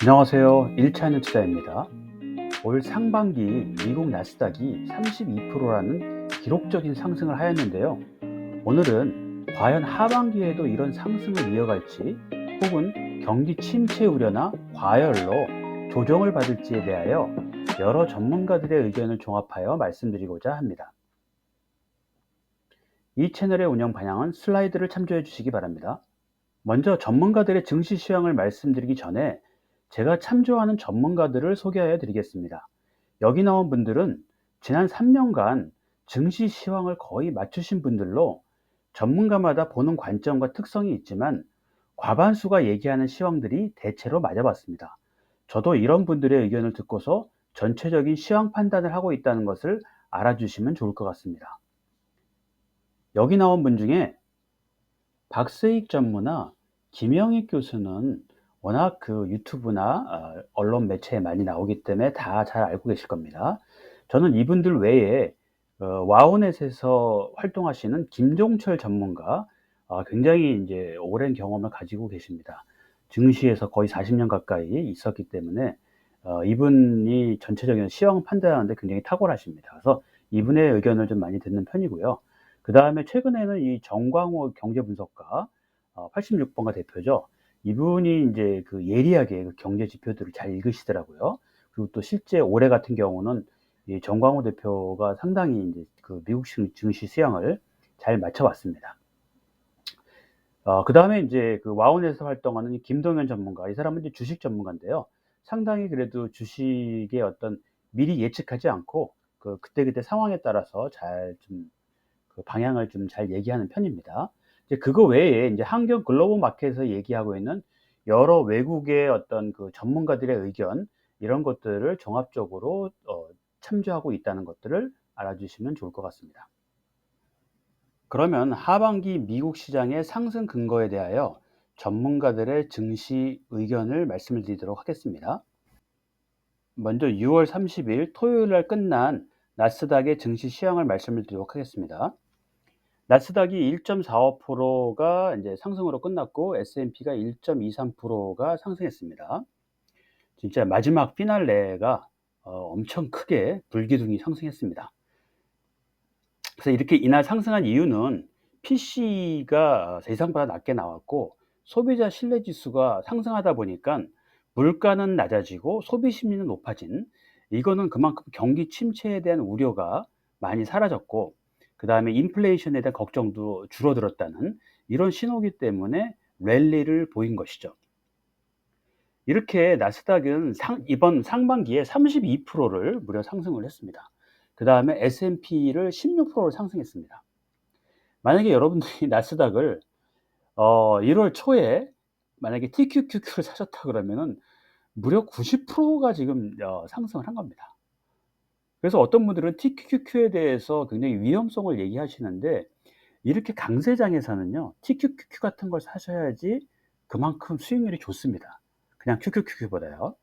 안녕하세요. 1차는 투자입니다. 올 상반기 미국 나스닥이 32%라는 기록적인 상승을 하였는데요. 오늘은 과연 하반기에도 이런 상승을 이어갈지 혹은 경기 침체 우려나 과열로 조정을 받을지에 대하여 여러 전문가들의 의견을 종합하여 말씀드리고자 합니다. 이 채널의 운영 방향은 슬라이드를 참조해 주시기 바랍니다. 먼저 전문가들의 증시 시황을 말씀드리기 전에 제가 참조하는 전문가들을 소개하여 드리겠습니다. 여기 나온 분들은 지난 3년간 증시 시황을 거의 맞추신 분들로 전문가마다 보는 관점과 특성이 있지만 과반수가 얘기하는 시황들이 대체로 맞아봤습니다. 저도 이런 분들의 의견을 듣고서 전체적인 시황 판단을 하고 있다는 것을 알아주시면 좋을 것 같습니다. 여기 나온 분 중에 박세익 전무나 김영익 교수는 워낙 그 유튜브나 언론 매체에 많이 나오기 때문에 다 잘 알고 계실 겁니다. 저는 이분들 외에 와우넷에서 활동하시는 김종철 전문가, 굉장히 이제 오랜 경험을 가지고 계십니다. 증시에서 거의 40년 가까이 있었기 때문에 이분이 전체적인 시황 판단하는데 굉장히 탁월하십니다. 그래서 이분의 의견을 좀 많이 듣는 편이고요. 그 다음에 최근에는 이 정광호 경제분석가, 86번가 대표죠. 이분이 이제 그 예리하게 그 경제 지표들을 잘 읽으시더라고요. 그리고 또 실제 올해 같은 경우는 이 정광호 대표가 상당히 이제 그 미국 증시 수양을 잘 맞춰왔습니다. 그 다음에 이제 그 와운에서 활동하는 김동현 전문가, 이 사람은 이제 주식 전문가인데요. 상당히 그래도 주식의 어떤 미리 예측하지 않고 그때그때 상황에 따라서 잘 좀 그 방향을 좀 잘 얘기하는 편입니다. 이제 그거 외에 이제 한경 글로벌 마켓에서 얘기하고 있는 여러 외국의 어떤 그 전문가들의 의견, 이런 것들을 종합적으로 참조하고 있다는 것들을 알아주시면 좋을 것 같습니다. 그러면 하반기 미국 시장의 상승 근거에 대하여 전문가들의 증시 의견을 말씀을 드리도록 하겠습니다. 먼저 6월 30일 토요일 날 끝난 나스닥의 증시 시황을 말씀을 드리도록 하겠습니다. 나스닥이 1.45%가 이제 상승으로 끝났고 S&P가 1.23%가 상승했습니다. 진짜 마지막 피날레가 엄청 크게 불기둥이 상승했습니다. 그래서 이렇게 이날 상승한 이유는 PC가 예상보다 낮게 나왔고 소비자 신뢰 지수가 상승하다 보니까 물가는 낮아지고 소비 심리는 높아진, 이거는 그만큼 경기 침체에 대한 우려가 많이 사라졌고 그 다음에 인플레이션에 대한 걱정도 줄어들었다는 이런 신호기 때문에 랠리를 보인 것이죠. 이렇게 나스닥은 이번 상반기에 32%를 무려 상승을 했습니다. 그 다음에 S&P를 16%를 상승했습니다. 만약에 여러분들이 나스닥을 1월 초에 만약에 TQQQ를 사셨다 그러면은 무려 90%가 지금 상승을 한 겁니다. 그래서 어떤 분들은 TQQQ에 대해서 굉장히 위험성을 얘기하시는데, 이렇게 강세장에서는요 TQQQ 같은 걸 사셔야지 그만큼 수익률이 좋습니다. 그냥 QQQQ보다요.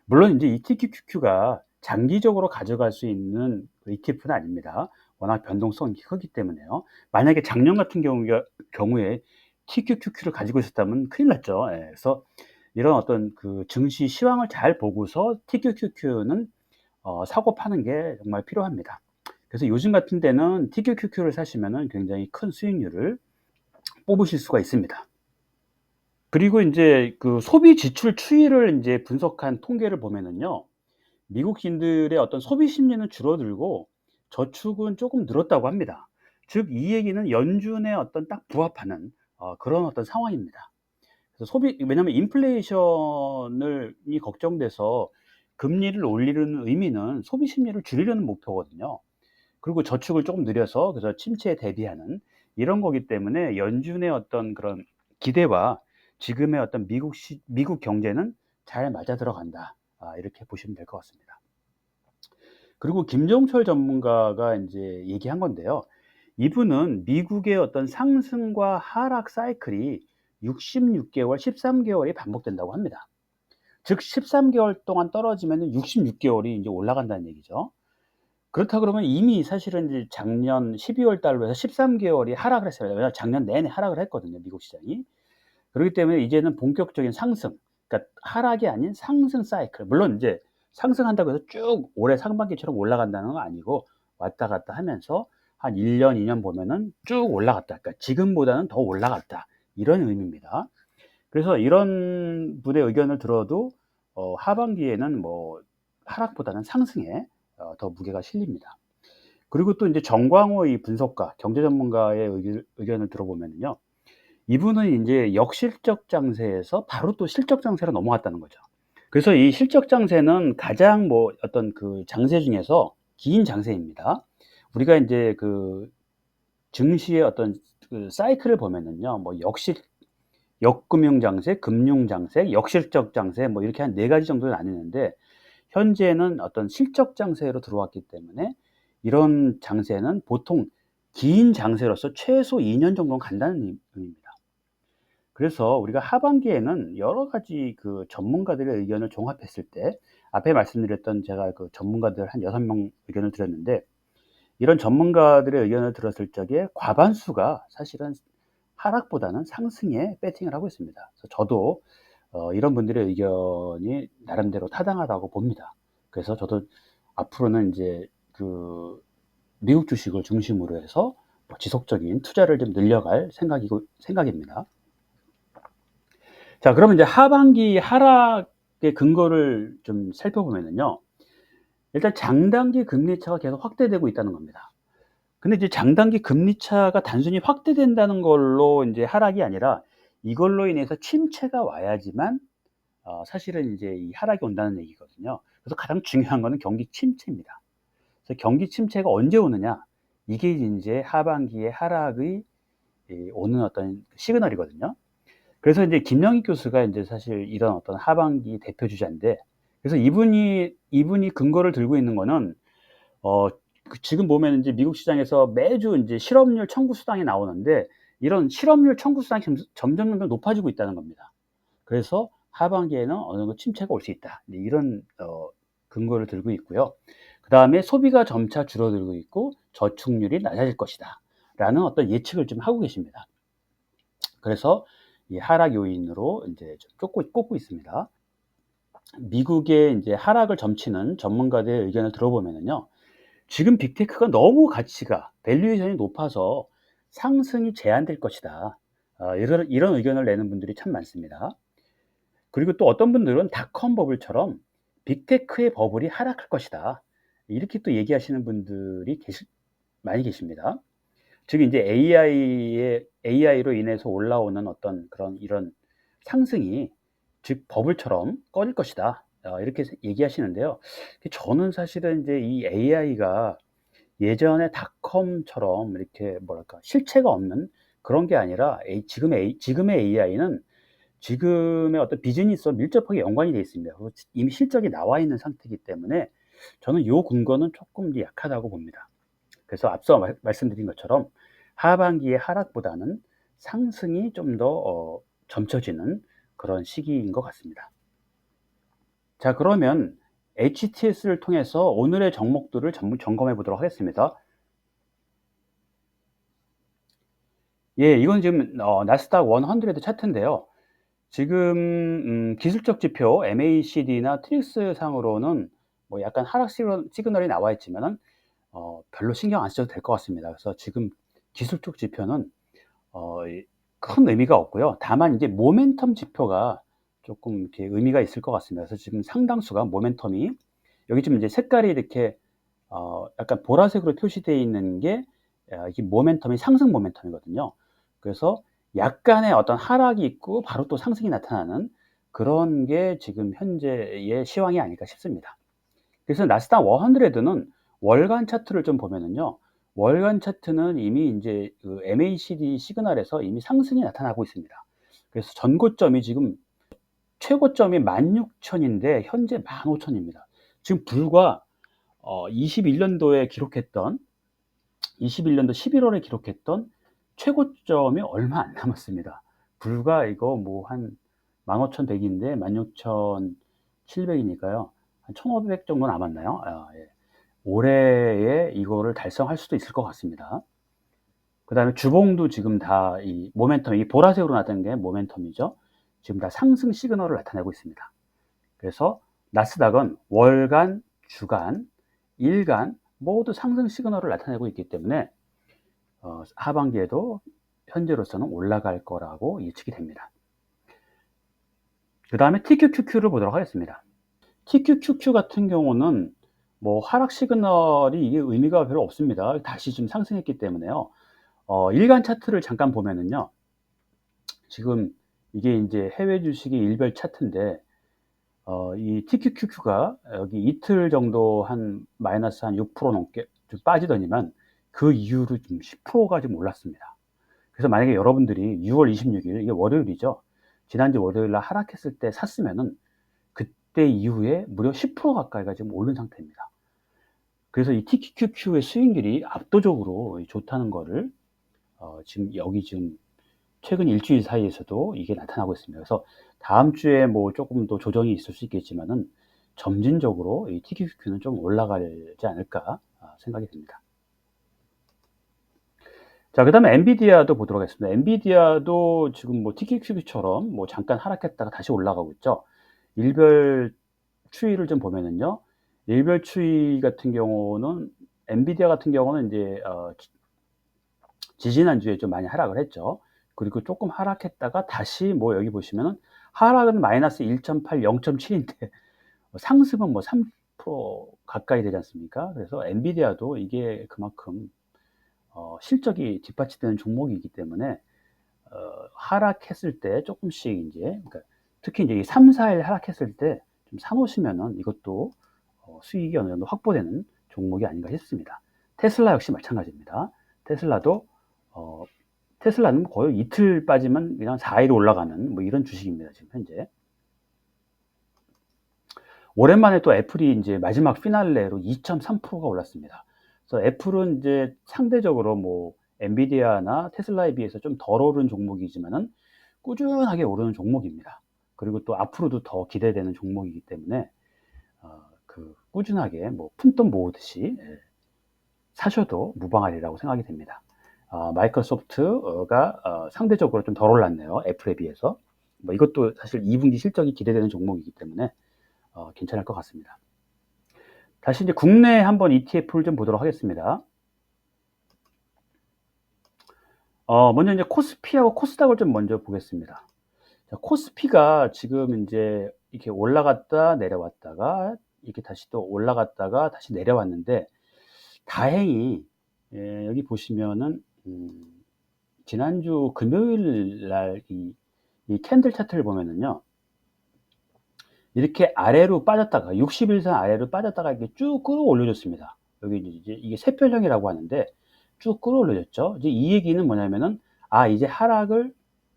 물론 이제 이 TQQQ가 장기적으로 가져갈 수 있는 ETF는 아닙니다. 워낙 변동성이 크기 때문에요. 만약에 작년 같은 경우에 TQQQ를 가지고 있었다면 큰일 났죠. 예. 그래서 이런 어떤 그 증시 시황을 잘 보고서 TQQQ는 사고 파는 게 정말 필요합니다. 그래서 요즘 같은 때는 TQQQ를 사시면은 굉장히 큰 수익률을 뽑으실 수가 있습니다. 그리고 인제 그 소비 지출 추이를 인제 분석한 통계를 보면은요, 미국인들의 어떤 소비 심리는 줄어들고 저축은 조금 늘었다고 합니다. 즉 이 얘기는 연준의 어떤 딱 부합하는 그런 어떤 상황입니다. 그래서 왜냐하면 인플레이션을 이 걱정돼서 금리를 올리는 의미는 소비 심리를 줄이려는 목표거든요. 그리고 저축을 조금 늘려서 그래서 침체에 대비하는 이런 거기 때문에 연준의 어떤 그런 기대와 지금의 어떤 미국 경제는 잘 맞아 들어간다. 이렇게 보시면 될 것 같습니다. 그리고 김종철 전문가가 이제 얘기한 건데요. 이분은 미국의 어떤 상승과 하락 사이클이 66개월, 13개월이 반복된다고 합니다. 즉 13개월 동안 떨어지면 66개월이 이제 올라간다는 얘기죠. 그렇다 그러면 이미 사실은 이제 작년 12월 달로 해서 13개월이 하락을 했어요. 왜냐하면 작년 내내 하락을 했거든요, 미국 시장이. 그렇기 때문에 이제는 본격적인 상승, 그러니까 하락이 아닌 상승 사이클. 물론 이제 상승한다고 해서 쭉 올해 상반기처럼 올라간다는 건 아니고 왔다 갔다 하면서 한 1 년, 2년 보면은 쭉 올라갔다. 그러니까 지금보다는 더 올라갔다. 이런 의미입니다. 그래서 이런 분의 의견을 들어도 하반기에는 뭐 하락보다는 상승에 더 무게가 실립니다. 그리고 또 이제 정광호 이 분석가, 경제 전문가의 의견을 들어보면요. 이분은 인제 역실적 장세에서 바로 또 실적 장세로 넘어갔다는 거죠. 그래서 이 실적 장세는 가장 뭐 어떤 그 장세 중에서 긴 장세입니다. 우리가 인제 그 증시의 어떤 그 사이클을 보면은요. 뭐 역금융 장세, 금융 장세, 역실적 장세 뭐 이렇게 한 4 가지 정도로 나뉘는데 현재는 어떤 실적 장세로 들어왔기 때문에 이런 장세는 보통 긴 장세로서 최소 2년 정도는 간다는 의미입니다. 그래서 우리가 하반기에는 여러 가지 그 전문가들의 의견을 종합했을 때 앞에 말씀드렸던 제가 그 전문가들 한 6명 의견을 드렸는데 이런 전문가들의 의견을 들었을 적에 과반수가 사실은 하락보다는 상승에 배팅을 하고 있습니다. 그래서 저도 이런 분들의 의견이 나름대로 타당하다고 봅니다. 그래서 저도 앞으로는 인제 그 미국 주식을 중심으로 해서 뭐 지속적인 투자를 좀 늘려갈 생각입니다. 자, 그러면 이제 하반기 하락의 근거를 좀 살펴보면은요. 일단 장단기 금리 차가 계속 확대되고 있다는 겁니다. 근데 이제 장단기 금리 차가 단순히 확대된다는 걸로 인제 하락이 아니라 이걸로 인해서 침체가 와야지만 사실은 인제 이 하락이 온다는 얘기거든요. 그래서 가장 중요한 거는 경기 침체입니다. 그래서 경기 침체가 언제 오느냐, 이게 인제 하반기의 하락의 오는 어떤 시그널이거든요. 그래서 인제 김영익 교수가 인제 사실 이런 어떤 하반기 대표 주자인데, 그래서 이분이 근거를 들고 있는 거는 어 지금 보면 인제 미국 시장에서 매주 인제 실업률 청구 수당이 나오는데 이런 실업률 청구 수당이 점점 높아지고 있다는 겁니다. 그래서 하반기에는 어느 정도 침체가 올 수 있다. 이제 이런 근거를 들고 있고요. 그다음에 소비가 점차 줄어들고 있고 저축률이 낮아질 것이다. 라는 어떤 예측을 좀 하고 계십니다. 그래서 이 하락 요인으로 인제 좀 꼽고 있습니다. 미국의 인제 하락을 점치는 전문가들의 의견을 들어보면은요. 지금 빅테크가 너무 가치가 밸류에이션이 높아서 상승이 제한될 것이다. 이런 의견을 내는 분들이 참 많습니다. 그리고 또 어떤 분들은 닷컴 버블처럼 빅테크의 버블이 하락할 것이다. 이렇게 또 얘기하시는 분들이 많이 계십니다. 즉 인제 AI로 인해서 올라오는 어떤 그런 이런 상승이 즉 버블처럼 꺼질 것이다. 이렇게 얘기하시는데요. 저는 사실은 인제 이 AI가 예전에 닷컴처럼 이렇게 뭐랄까 실체가 없는 그런 게 아니라 지금의 AI는 지금의 어떤 비즈니스와 밀접하게 연관이 되어 있습니다. 그리고 이미 실적이 나와 있는 상태이기 때문에 저는 요 근거는 쪼끔 이제 약하다고 봅니다. 그래서 앞서 말씀드린 것처럼 하반기의 하락보다는 상승이 좀 더 점쳐지는 그런 시기인 것 같습니다. 자, 그러면 HTS를 통해서 오늘의 종목들을 점검해 보도록 하겠습니다. 예, 이건 지금 나스닥 100 차트인데요. 지금 기술적 지표 MACD나 트릭스 상으로는 뭐 약간 하락 시그널이 나와 있지만은 별로 신경 안 쓰셔도 될 것 같습니다. 그래서 지금 기술적 지표는 이 큰 의미가 없고요. 다만 이제 모멘텀 지표가 조금 이렇게 의미가 있을 것 같습니다. 그래서 지금 상당수가 모멘텀이 여기 지금 이제 색깔이 이렇게 약간 보라색으로 표시되어 있는 게 이게 모멘텀이 상승 모멘텀이거든요. 그래서 약간의 어떤 하락이 있고 바로 또 상승이 나타나는 그런 게 지금 현재의 시황이 아닐까 싶습니다. 그래서 나스닥 100는 월간 차트를 좀 보면은요. 월간 차트는 이미 인제 그 MACD 시그널에서 이미 상승이 나타나고 있습니다. 그래서 전고점이 지금 최고점이 16,000 인데 현재 15,000 입니다. 지금 불과 21년도에 기록했던 21년도 11 월에 기록했던 최고점이 얼마 안 남았습니다. 불과 이거 뭐 한 15,100 인데 16,700 이니까요. 한 1,500 정도 남았나요? 예. 올해에 이거를 달성할 수도 있을 것 같습니다. 그다음에 주봉도 지금 다 이 모멘텀 이 보라색으로 나타난 게 모멘텀이죠. 지금 다 상승 시그널을 나타내고 있습니다. 그래서 나스닥은 월간, 주간, 일간 모두 상승 시그널을 나타내고 있기 때문에 하반기에도 현재로서는 올라갈 거라고 예측이 됩니다. 그 다음에 TQQQ를 보도록 하겠습니다. TQQQ 같은 경우는 뭐 하락 시그널이 이게 의미가 별로 없습니다. 다시 좀 상승했기 때문에요. 일간 차트를 잠깐 보면은요. 지금 이게 이제 해외 주식의 일별 차트인데 이 TQQQ가 여기 이틀 정도 한 마이너스 한 6% 넘게 좀 빠지더니만 그 이후로 좀 10%가 좀 올랐습니다. 그래서 만약에 여러분들이 6월 26일 이게 월요일이죠. 지난주 월요일 날 하락했을 때 샀으면은 그때 이후에 무려 10% 가까이가 지금 오른 상태입니다. 그래서 이 TQQQ의 수익률이 압도적으로 좋다는 거를 지금 여기 지금 최근 일주일 사이에서도 이게 나타나고 있습니다. 그래서 다음 주에 뭐 조금 더 조정이 있을 수 있겠지만은 점진적으로 이 TQQQ는 좀 올라가지 않을까 생각이 듭니다. 자, 그 다음에 엔비디아도 보도록 하겠습니다. 엔비디아도 지금 뭐 TQQQ처럼 뭐 잠깐 하락했다가 다시 올라가고 있죠. 일별 추이를 좀 보면은요. 일별 추이 같은 경우는 엔비디아 같은 경우는 이제 지지난주에 좀 많이 하락을 했죠. 그리고 조금 하락했다가 다시 뭐 여기 보시면은 하락은 마이너스 1.8, 0.7인데 상승은 뭐 3% 가까이 되지 않습니까? 그래서 엔비디아도 이게 그만큼 실적이 뒷받침되는 종목이기 때문에 하락했을 때 조금씩 이제 그러니까 특히 이제 3, 4일 하락했을 때 좀 사놓으시면은 이것도 수익이 어느 정도 확보되는 종목이 아닌가 싶습니다. 테슬라 역시 마찬가지입니다. 테슬라도 테슬라는 거의 이틀 빠지면 그냥 4일 올라가는 뭐 이런 주식입니다. 지금 현재. 오랜만에 또 애플이 이제 마지막 피날레로 2.3%가 올랐습니다. 그래서 애플은 이제 상대적으로 뭐 엔비디아나 테슬라에 비해서 좀 덜 오른 종목이지만은 꾸준하게 오르는 종목입니다. 그리고 또 앞으로도 더 기대되는 종목이기 때문에 그 꾸준하게 뭐 푼돈 모으듯이 사셔도 무방하리라고 생각이 됩니다. 마이크로소프트가 상대적으로 좀 덜 올랐네요. 애플에 비해서. 뭐 이것도 사실 2분기 실적이 기대되는 종목이기 때문에 괜찮을 것 같습니다. 다시 이제 국내 한번 ETF를 좀 보도록 하겠습니다. 먼저 이제 코스피하고 코스닥을 좀 먼저 보겠습니다. 자, 코스피가 지금 이제 이렇게 올라갔다 내려왔다가 이렇게 다시 또 올라갔다가 다시 내려왔는데 다행히 여기 보시면은 지난주 금요일 날 이 캔들 차트를 보면은요. 이렇게 아래로 빠졌다가 60일선 아래로 빠졌다가 이렇게 쭉 끌어올려줬습니다. 여기 이제 이게 세표정이라고 하는데 쭉 끌어올려졌죠. 이제 이 얘기는 뭐냐면은 이제 하락을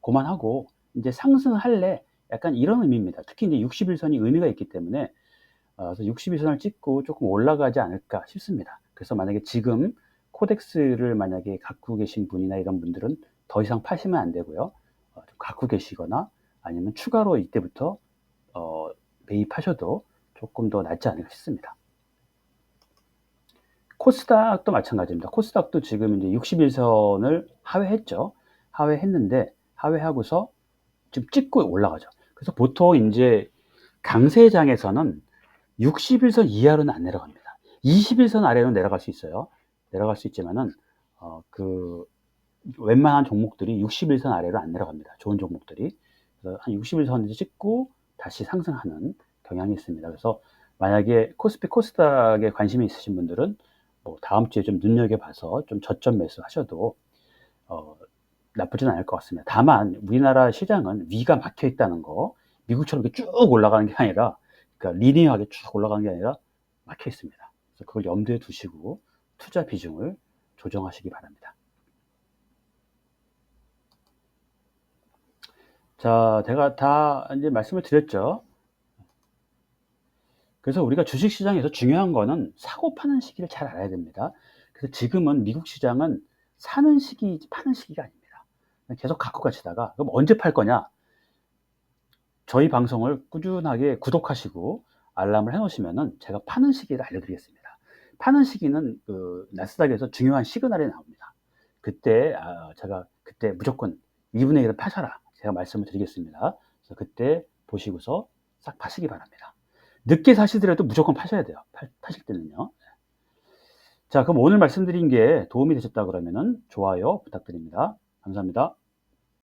그만하고 이제 상승할래 약간 이런 의미입니다. 특히 이제 60일선이 의미가 있기 때문에 그래서 60일선을 찍고 조금 올라가지 않을까 싶습니다. 그래서 만약에 지금 코덱스를 만약에 갖고 계신 분이나 이런 분들은 더 이상 파시면 안 되고요. 좀 갖고 계시거나 아니면 추가로 이때부터 매입하셔도 조금 더 낫지 않을까 싶습니다. 코스닥도 마찬가지입니다. 코스닥도 지금 이제 60일선을 하회했죠. 하회했는데 하회하고서 지금 찍고 올라가죠. 그래서 보통 이제 강세장에서는 60일선 이하로는 안 내려갑니다. 20일선 아래로 내려갈 수 있어요. 내려갈 수 있지만은 그 웬만한 종목들이 60일선 아래로 안 내려갑니다. 좋은 종목들이. 그래서 한 60일선에서 찍고 다시 상승하는 경향이 있습니다. 그래서 만약에 코스피 코스닥에 관심이 있으신 분들은 뭐 다음 주에 좀 눈여겨봐서 좀 저점 매수 하셔도 나쁘진 않을 것 같습니다. 다만 우리나라 시장은 위가 막혀 있다는 거, 미국처럼 이렇게 쭉 올라가는 게 아니라, 그러니까 리니어하게 쭉 올라가는 게 아니라 막혀 있습니다. 그래서 그걸 염두에 두시고 투자 비중을 조정하시기 바랍니다. 자, 제가 다 이제 말씀을 드렸죠. 그래서 우리가 주식 시장에서 중요한 거는 사고 파는 시기를 잘 알아야 됩니다. 그래서 지금은 미국 시장은 사는 시기, 파는 시기가 아닙니다. 계속 갖고 가시다가 그럼 언제 팔 거냐? 저희 방송을 꾸준하게 구독하시고 알람을 해놓으시면은 제가 파는 시기를 알려드리겠습니다. 파는 시기는 그 나스닥에서 중요한 시그널이 나옵니다. 그때 제가 그때 무조건 2분의 1을 파셔라 제가 말씀을 드리겠습니다. 그래서 그때 보시고서 싹 파시기 바랍니다. 늦게 사시더라도 무조건 파셔야 돼요. 파실 때는요. 자, 그럼 오늘 말씀드린 게 도움이 되셨다 그러면은 좋아요 부탁드립니다. 감사합니다.